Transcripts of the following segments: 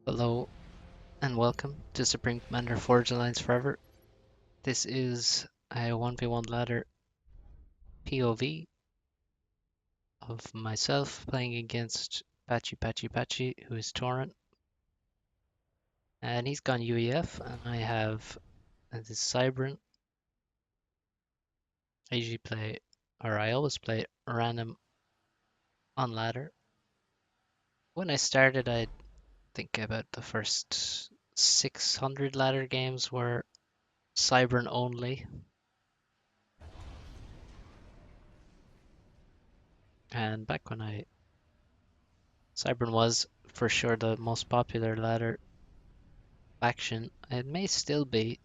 Hello and welcome to Supreme Commander Forge Alliance Forever. This is a 1v1 ladder POV of myself playing against Patchy, who is Turin. And he's gone UEF, and I have this Cybran. I always play random on ladder. When I started, I think about the first 600 ladder games were Cybran only. And back when Cybran was for sure the most popular ladder faction. It may still be.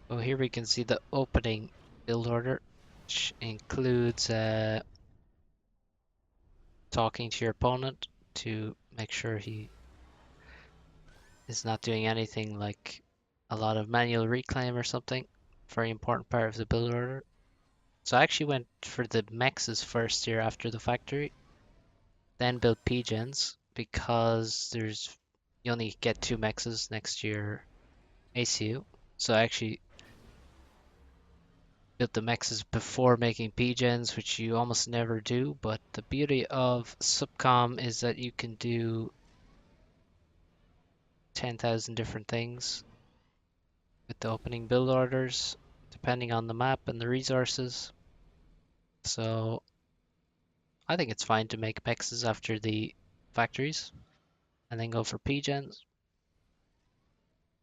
Oh, here we can see the opening build order, which includes talking to your opponent to make sure he is not doing anything like a lot of manual reclaim or something. Very important part of the build order. So I actually went for the mexes first here after the factory, then built P-gens because you only get 2 mexes next to your ACU. So I actually built the mexes before making P-gens, which you almost never do, but the beauty of Subcom is that you can do 10,000 different things with the opening build orders, depending on the map and the resources. So I think it's fine to make mexes after the factories and then go for P-gens.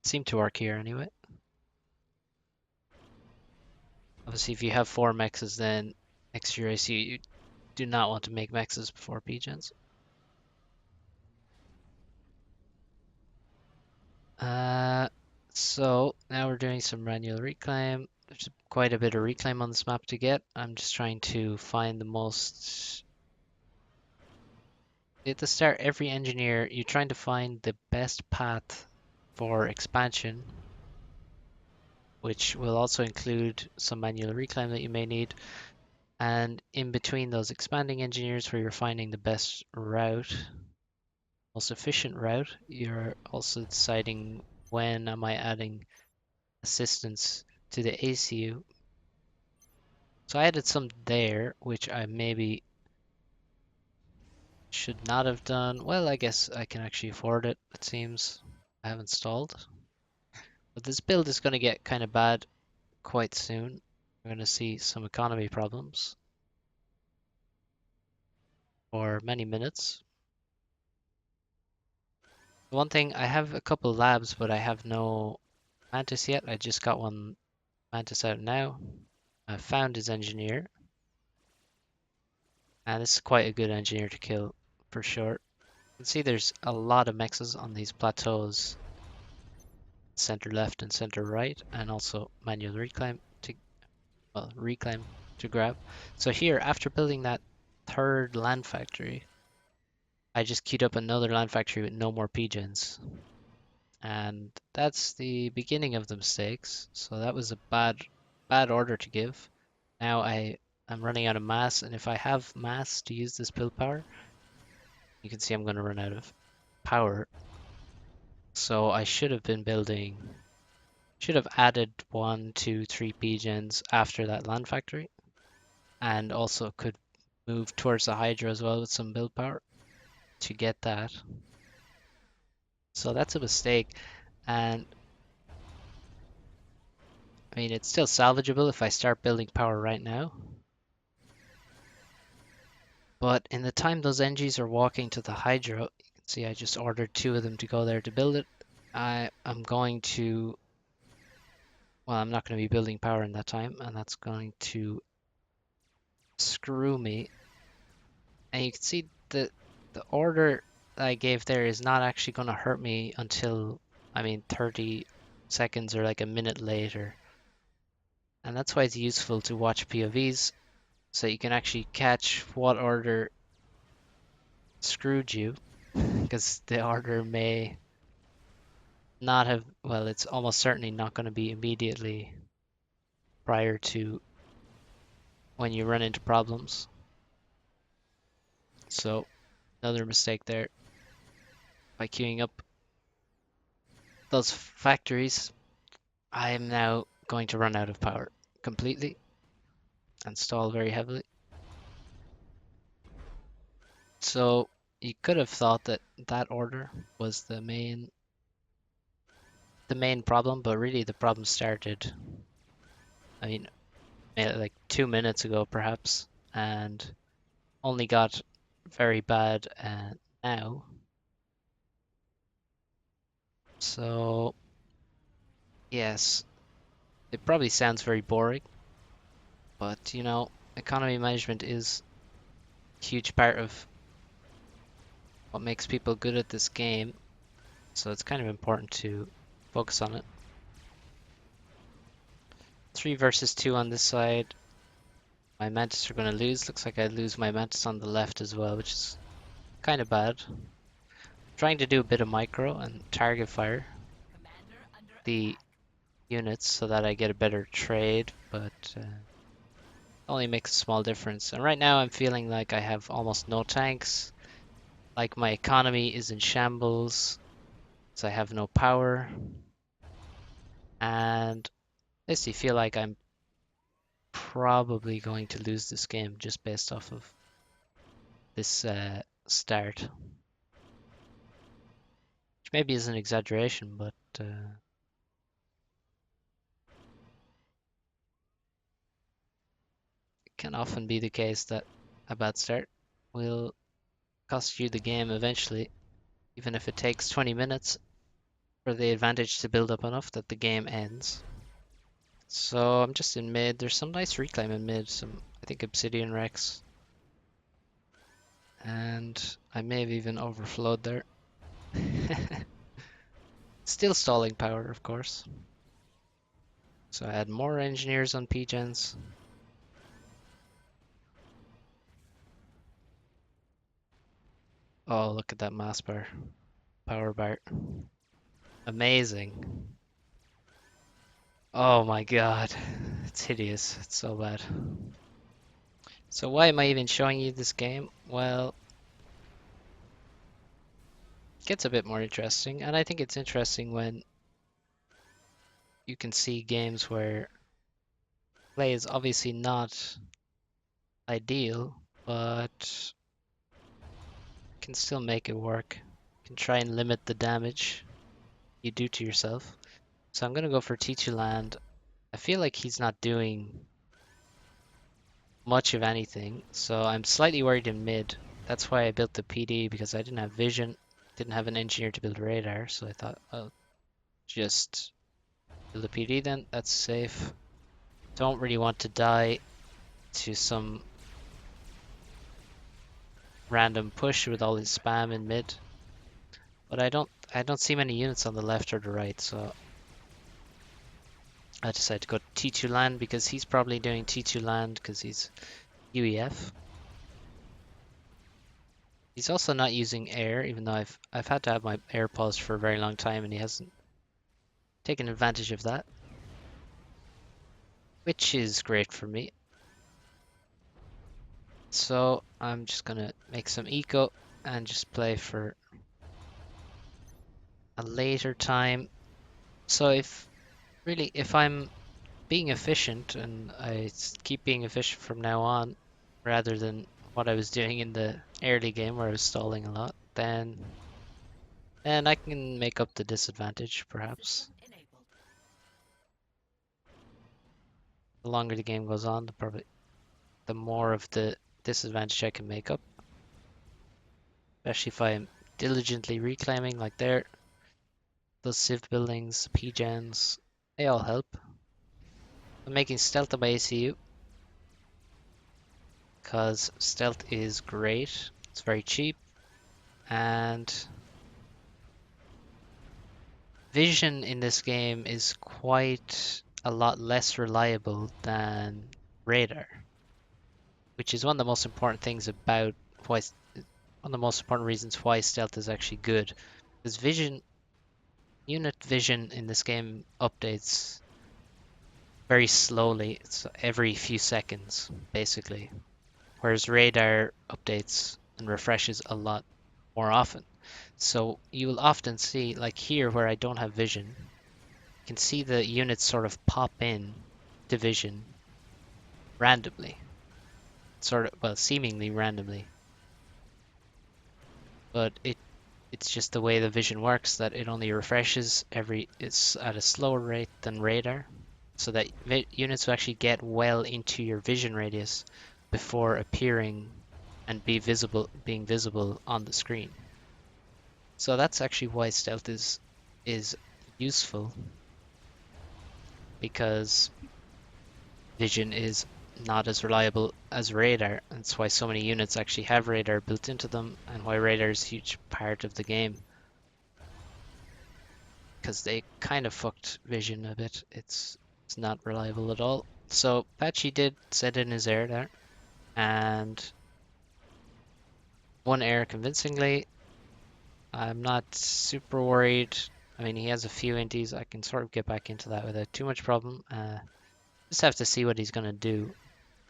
Seem to work here anyway. Obviously, if you have 4 mexes, then next to your ACU, you do not want to make mexes before P-gens. So now we're doing some manual reclaim. There's quite a bit of reclaim on this map to get. I'm just trying to find the most. At the start, every engineer, you're trying to find the best path for expansion, which will also include some manual reclaim that you may need. And in between those expanding engineers, where you're finding the best route, most efficient route, you're also deciding when am I adding assistance to the ACU. So I added some there, which I maybe should not have done. Well, I guess I can actually afford it, it seems. I have installed. But this build is going to get kind of bad quite soon. We're going to see some economy problems for many minutes. One thing, I have a couple labs, but I have no Mantis yet. I just got one Mantis out now. I found his engineer. And this is quite a good engineer to kill, for sure. You can see there's a lot of mexes on these plateaus, center left and center right, and also manual reclaim to grab. So here, after building that third land factory, I just queued up another land factory with no more P-gens. And that's the beginning of the mistakes. So that was a bad order to give. Now I'm running out of mass, and if I have mass to use this build power, you can see I'm going to run out of power. So I should have added 1, 2, 3 P-gens after that land factory, and also could move towards the Hydra as well with some build power to get that. So that's a mistake, and I mean it's still salvageable if I start building power right now. But in the time those NGs are walking to the Hydra, you can see I just ordered 2 of them to go there to build it. I'm going to, well, I'm not going to be building power in that time, and that's going to screw me. And you can see the order that I gave there is not actually going to hurt me until, 30 seconds or like a minute later. And that's why it's useful to watch POVs, so you can actually catch what order screwed you, because the order may not have, well, it's almost certainly not going to be immediately prior to when you run into problems. So another mistake there. by queuing up those factories, I am now going to run out of power completely and stall very heavily. So you could have thought that that order was the main problem, but really the problem started, I mean, like 2 minutes ago perhaps, and only got very bad now. So yes, it probably sounds very boring, but economy management is a huge part of what makes people good at this game. So it's kind of important to focus on it. 3 versus 2 on this side. My mantis are going to lose. Looks like I lose my mantis on the left as well, which is kind of bad. Trying to do a bit of micro and target fire the units so that I get a better trade, but only makes a small difference. And right now I'm feeling like I have almost no tanks, like my economy is in shambles, so I have no power, and I basically feel like I'm probably going to lose this game just based off of this start. Which maybe is an exaggeration, but it can often be the case that a bad start will cost you the game eventually, even if it takes 20 minutes for the advantage to build up enough that the game ends. So I'm just in mid. There's some nice reclaim in mid, some I think Obsidian Rex. And I may have even overflowed there. Still stalling power, of course. So I had more engineers on P-gens. Oh, look at that mass bar. Power bar. Amazing. Oh my god. It's hideous. It's so bad. So why am I even showing you this game? Well, it gets a bit more interesting. And I think it's interesting when you can see games where play is obviously not ideal, but can still make it work. Can try and limit the damage you do to yourself. So I'm gonna go for T2 land. I feel like he's not doing much of anything, so I'm slightly worried in mid. That's why I built the PD, because I didn't have vision, didn't have an engineer to build radar, so I thought I'll just build a PD then. That's safe. Don't really want to die to some random push with all his spam in mid. But I don't see many units on the left or the right, so I decided to go T2 land because he's probably doing T2 land because he's UEF. He's also not using air, even though I've had to have my air paused for a very long time and he hasn't taken advantage of that, which is great for me. So I'm just gonna make some eco and just play for a later time. So if I'm being efficient and I keep being efficient from now on, rather than what I was doing in the early game where I was stalling a lot, then I can make up the disadvantage perhaps. The longer the game goes on, the more of the disadvantage I can make up. Especially if I'm diligently reclaiming like there. Those civ buildings, P-gens, they all help. I'm making stealth of my ACU because stealth is great. It's very cheap, and vision in this game is quite a lot less reliable than radar, which is one of the most important things about why, one of the most important reasons why stealth is actually good. Because unit vision in this game updates very slowly. It's every few seconds, basically. Whereas radar updates and refreshes a lot more often. So you will often see, like here where I don't have vision, you can see the units sort of pop in to vision randomly, sort of, well, seemingly randomly. But it's just the way the vision works that it only refreshes it's at a slower rate than radar, so that units will actually get well into your vision radius before appearing and being visible on the screen. So that's actually why stealth is useful, because vision is not as reliable as radar. That's why so many units actually have radar built into them, and why radar is a huge part of the game, because they kind of fucked vision a bit. It's not reliable at all. So Patchy did set in his air there, and one air convincingly. I'm not super worried. I mean, he has a few inties. I can sort of get back into that without too much problem. Just have to see what he's going to do.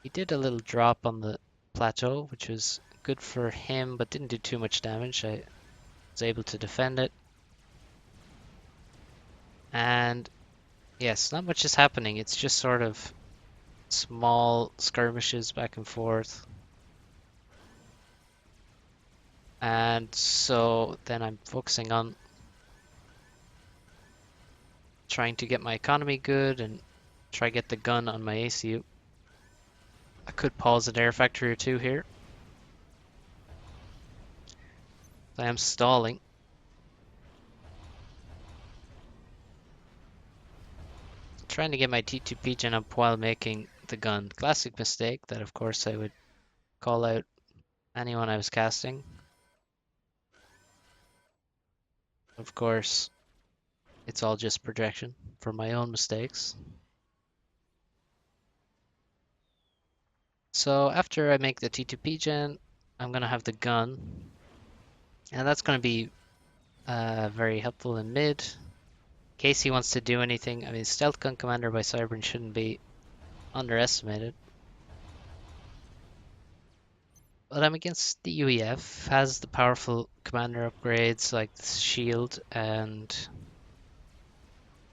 He did a little drop on the plateau, which was good for him, but didn't do too much damage. I was able to defend it. And yes, not much is happening. It's just sort of small skirmishes back and forth. And so then I'm focusing on trying to get my economy good and try get the gun on my ACU. I could pause an air factory or two here. I am stalling. Trying to get my T2P gen up while making the gun. Classic mistake that of course I would call out anyone I was casting. Of course, it's all just projection for my own mistakes. So after I make the T2P gen, I'm gonna have the gun. And that's gonna be very helpful in mid. In case he wants to do anything. I mean, Stealth Gun Commander by Cybern shouldn't be underestimated. But I'm against the UEF, has the powerful commander upgrades like shield and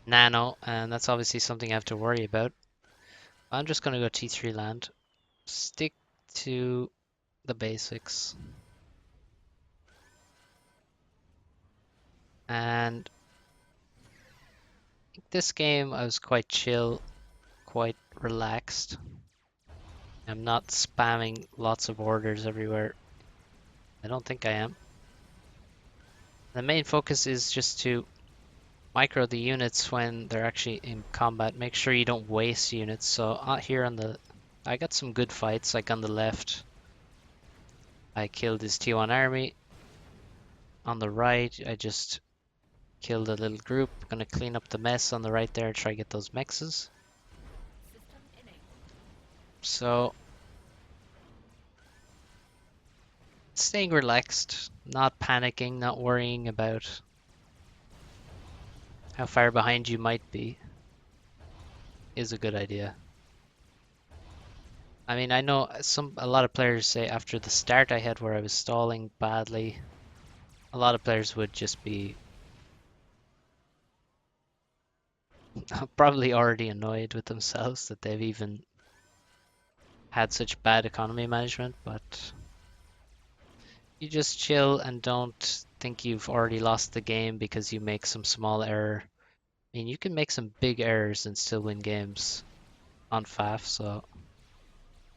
nano, and that's obviously something I have to worry about. I'm just going to go T3 land, stick to the basics, and this game I was quite chill, quite relaxed. I'm not spamming lots of orders everywhere. I don't think I am. The main focus is just to micro the units when they're actually in combat. Make sure you don't waste units. So here on the, I got some good fights. Like on the left, I killed his T1 army. On the right, I just killed a little group. Gonna clean up the mess on the right there and try to get those mexes. So staying relaxed, not panicking, not worrying about how far behind you might be is a good idea. I mean, I know a lot of players say after the start I had where I was stalling badly, a lot of players would just be probably already annoyed with themselves that they've even had such bad economy management, but you just chill and don't think you've already lost the game because you make some small error. I mean, you can make some big errors and still win games on FAF, so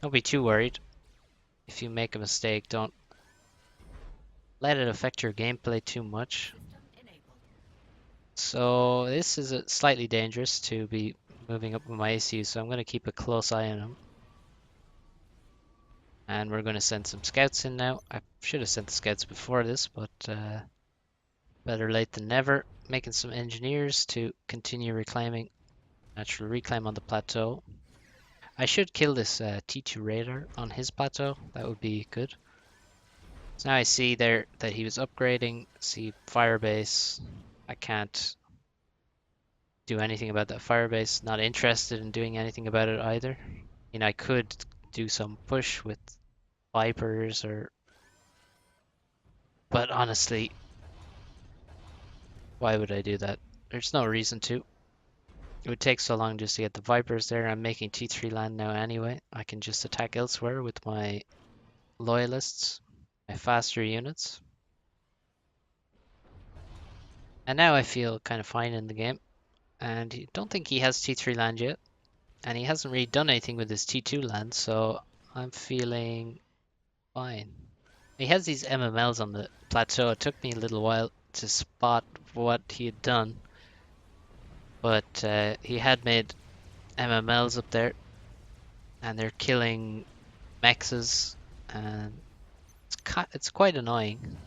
don't be too worried. If you make a mistake, don't let it affect your gameplay too much. So this is slightly dangerous to be moving up with my ACU, so I'm going to keep a close eye on him. And we're going to send some scouts in now. I should have sent the scouts before this, but better late than never. Making some engineers to continue reclaiming, natural reclaim on the plateau. I should kill this T2 radar on his plateau. That would be good. So now I see there that he was upgrading. See firebase. I can't do anything about that firebase. Not interested in doing anything about it either. You know, I could do some push with Vipers but honestly, Why would I do that? There's no reason to. It would take so long just to get the Vipers there. I'm making T3 land now anyway. I can just attack elsewhere with my Loyalists, my faster units. And now I feel kind of fine in the game. And I don't think he has T3 land yet. And he hasn't really done anything with his T2 land, so I'm feeling fine. He has these MMLs on the plateau. It took me a little while to spot what he had done. But he had made MMLs up there. And they're killing mexes. And it's quite annoying.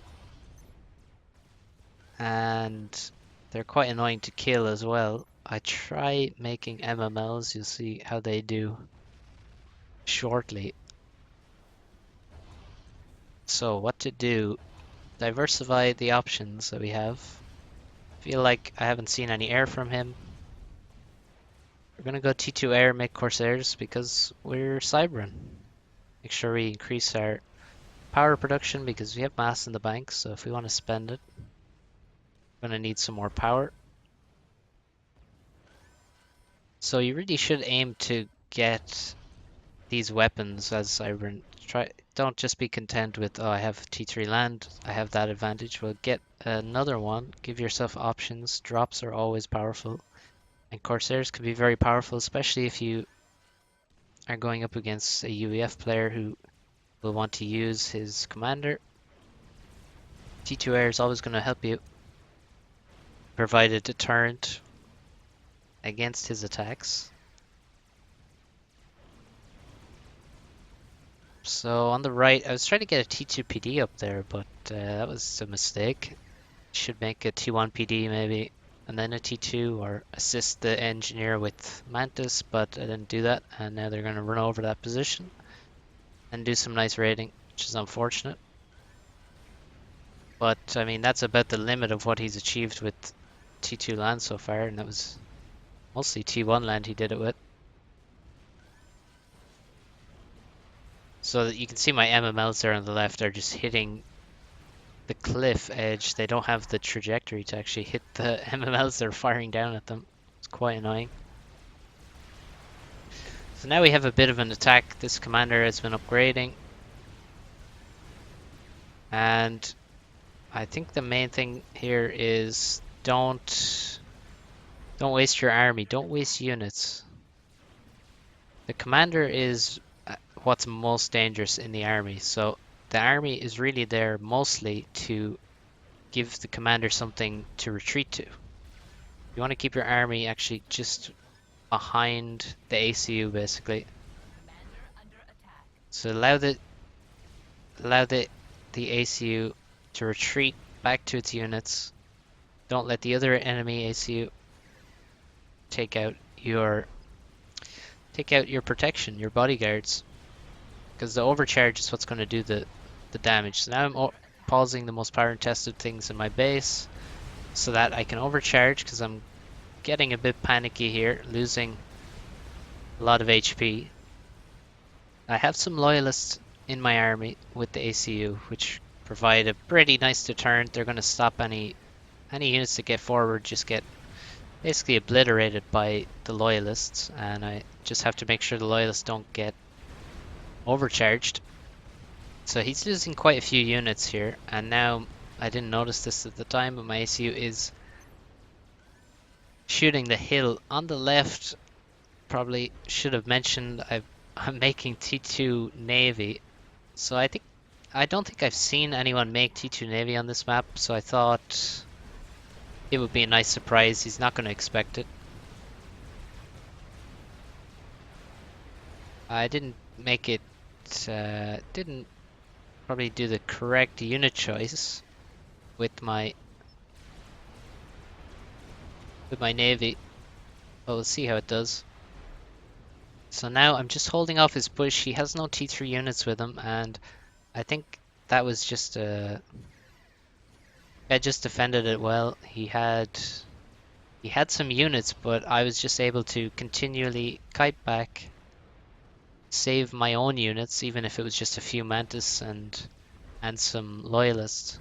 And they're quite annoying to kill as well. I try making MMLs, you'll see how they do shortly. So what to do? Diversify the options that we have. Feel like I haven't seen any air from him. We're gonna go T2 air, make Corsairs because we're Cybering. Make sure we increase our power production because we have mass in the bank, so if we want to spend it, we're gonna need some more power. So you really should aim to get these weapons as Cybering. Don't just be content with, oh, I have T3 land, I have that advantage. Well, get another one. Give yourself options. Drops are always powerful. And Corsairs can be very powerful, especially if you are going up against a UEF player who will want to use his commander. T2 air is always going to help you provide a deterrent against his attacks. So on the right, I was trying to get a T2 PD up there, but that was a mistake. Should make a T1 PD maybe, and then a T2, or assist the engineer with Mantis, but I didn't do that, and now they're going to run over that position and do some nice raiding, which is unfortunate. But I mean, that's about the limit of what he's achieved with T2 land so far, and that was mostly T1 land he did it with. So that you can see my MMLs there on the left are just hitting the cliff edge. They don't have the trajectory to actually hit the MMLs they're firing down at them. It's quite annoying. So now we have a bit of an attack. This commander has been upgrading. And I think the main thing here is don't waste your army. Don't waste units. The commander is what's most dangerous in the army. So the army is really there mostly to give the commander something to retreat to. You want to keep your army actually just behind the ACU basically. So allow the ACU to retreat back to its units. Don't let the other enemy ACU take out your protection, your bodyguards, because the overcharge is what's going to do the damage. So now I'm pausing the most power tested things in my base so that I can overcharge, because I'm getting a bit panicky here, losing a lot of HP. I have some loyalists in my army with the ACU, which provide a pretty nice deterrent. They're going to stop any units that get forward, just get basically obliterated by the loyalists, and I just have to make sure the loyalists don't get overcharged. So he's losing quite a few units here, and now I didn't notice this at the time, but my ACU is shooting the hill on the left. Probably should have mentioned I'm making T2 Navy. So I don't think I've seen anyone make T2 Navy on this map, so I thought it would be a nice surprise. He's not going to expect it. I didn't make it, didn't probably do the correct unit choice with my Navy, but we'll see how it does. So now I'm just holding off his push. He has no T3 units with him, and I think that was just I just defended it well. He had some units, but I was just able to continually kite back, save my own units, even if it was just a few Mantis and some Loyalists.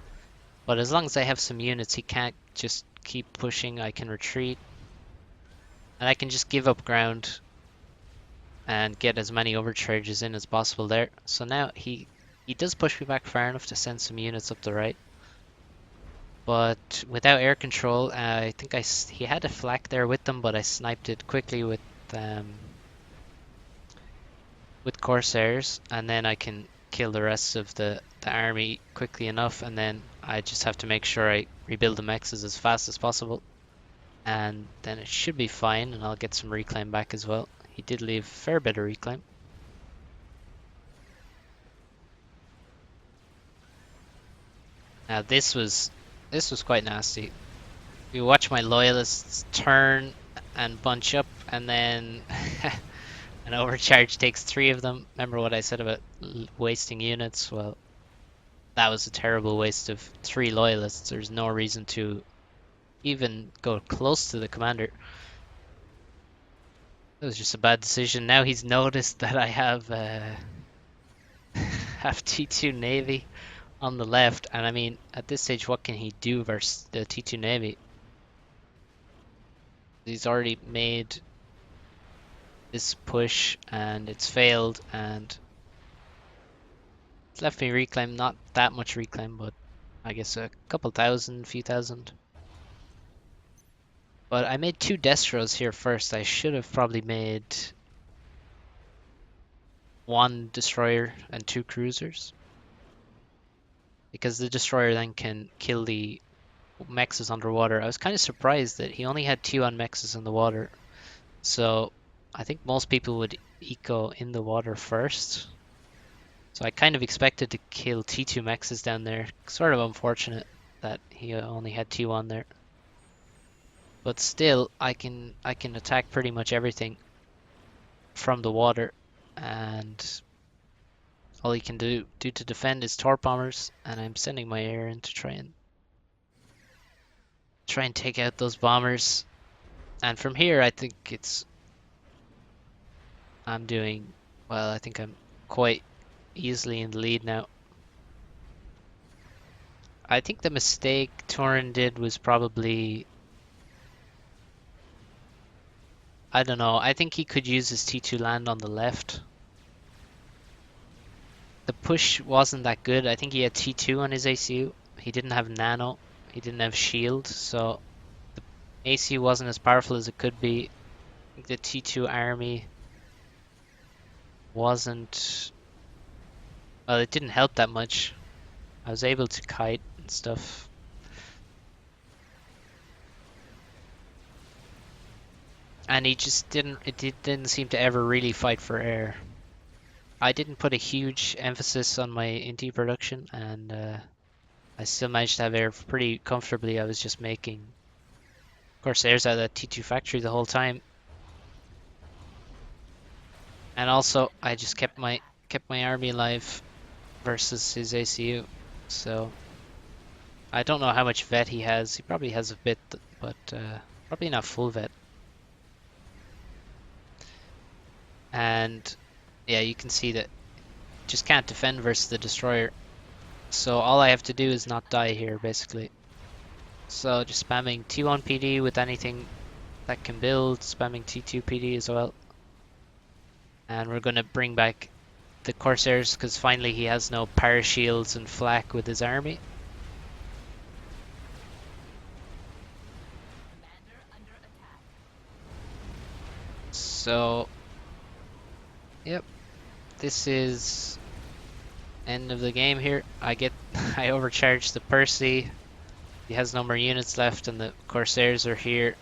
But as long as I have some units, he can't just keep pushing, I can retreat, and I can just give up ground and get as many overcharges in as possible there. So now he does push me back far enough to send some units up the right, but without air control, I think he had a flak there with them, but I sniped it quickly with Corsairs, and then I can kill the rest of the army quickly enough, and then I just have to make sure I rebuild the mexes as fast as possible, and then it should be fine, and I'll get some reclaim back as well. He did leave a fair bit of reclaim. Now this was quite nasty. You watch my loyalists turn and bunch up, and then an overcharge takes 3 of them. Remember what I said about wasting units? Well, that was a terrible waste of 3 loyalists. There's no reason to even go close to the commander. It was just a bad decision. Now he's noticed that I have have T2 Navy on the left, and I mean, at this stage, what can he do versus the T2 Navy? He's already made this push, and it's failed, and it's left me reclaim. Not that much reclaim, but I guess a couple thousand, few thousand. But I made 2 Destros here first. I should have probably made 1 destroyer and 2 cruisers, because the destroyer then can kill the mexes underwater. I was kind of surprised that he only had 2 on mexes in the water. So I think most people would eco in the water first. So I kind of expected to kill T2 mexes down there. Sort of unfortunate that he only had 2 on there. But still, I can attack pretty much everything from the water, and all he can do to defend is torp bombers, and I'm sending my air in to try and take out those bombers. And from here, I think I'm doing well. I think I'm quite easily in the lead now. I think the mistake Turin did was probably, I don't know, I think he could use his T2 land on the left. The push wasn't that good. I think he had T2 on his ACU. He didn't have nano. He didn't have shield, so the ACU wasn't as powerful as it could be. I think the T2 army wasn't, well, it didn't help that much. I was able to kite and stuff. And he just didn't seem to ever really fight for air. I didn't put a huge emphasis on my inti production, and I still managed to have air pretty comfortably. I was just making Corsairs out of that T2 factory the whole time. And also, I just kept my army alive versus his ACU. So I don't know how much vet he has. He probably has a bit, but probably not full vet. And yeah, you can see that just can't defend versus the destroyer. So all I have to do is not die here, basically. So just spamming T1 PD with anything that can build, spamming T2 PD as well. And we're going to bring back the Corsairs, because finally he has no parashields and flak with his army. So, yep, this is end of the game here. I overcharged the Percy. He has no more units left, and the Corsairs are here.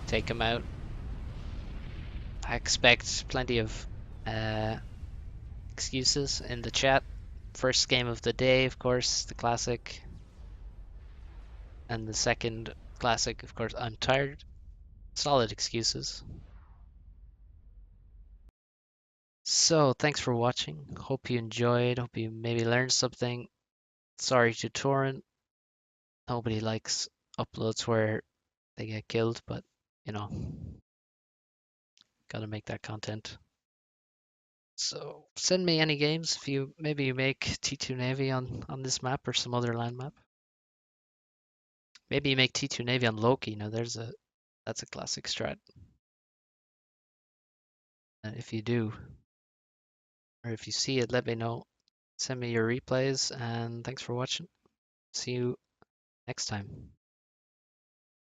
Take him out. I expect plenty of excuses in the chat. First game of the day, of course, the classic. And the second classic, of course, I'm tired. Solid excuses. So, thanks for watching. Hope you enjoyed. Hope you maybe learned something. Sorry to Torrent. Nobody likes uploads where they get killed, but you know, gotta make that content. So send me any games if you maybe make T2 Navy on this map or some other land map. Maybe you make T2 Navy on Loki. No, that's a classic strat. And if you do, or if you see it, let me know. Send me your replays, and thanks for watching. See you next time.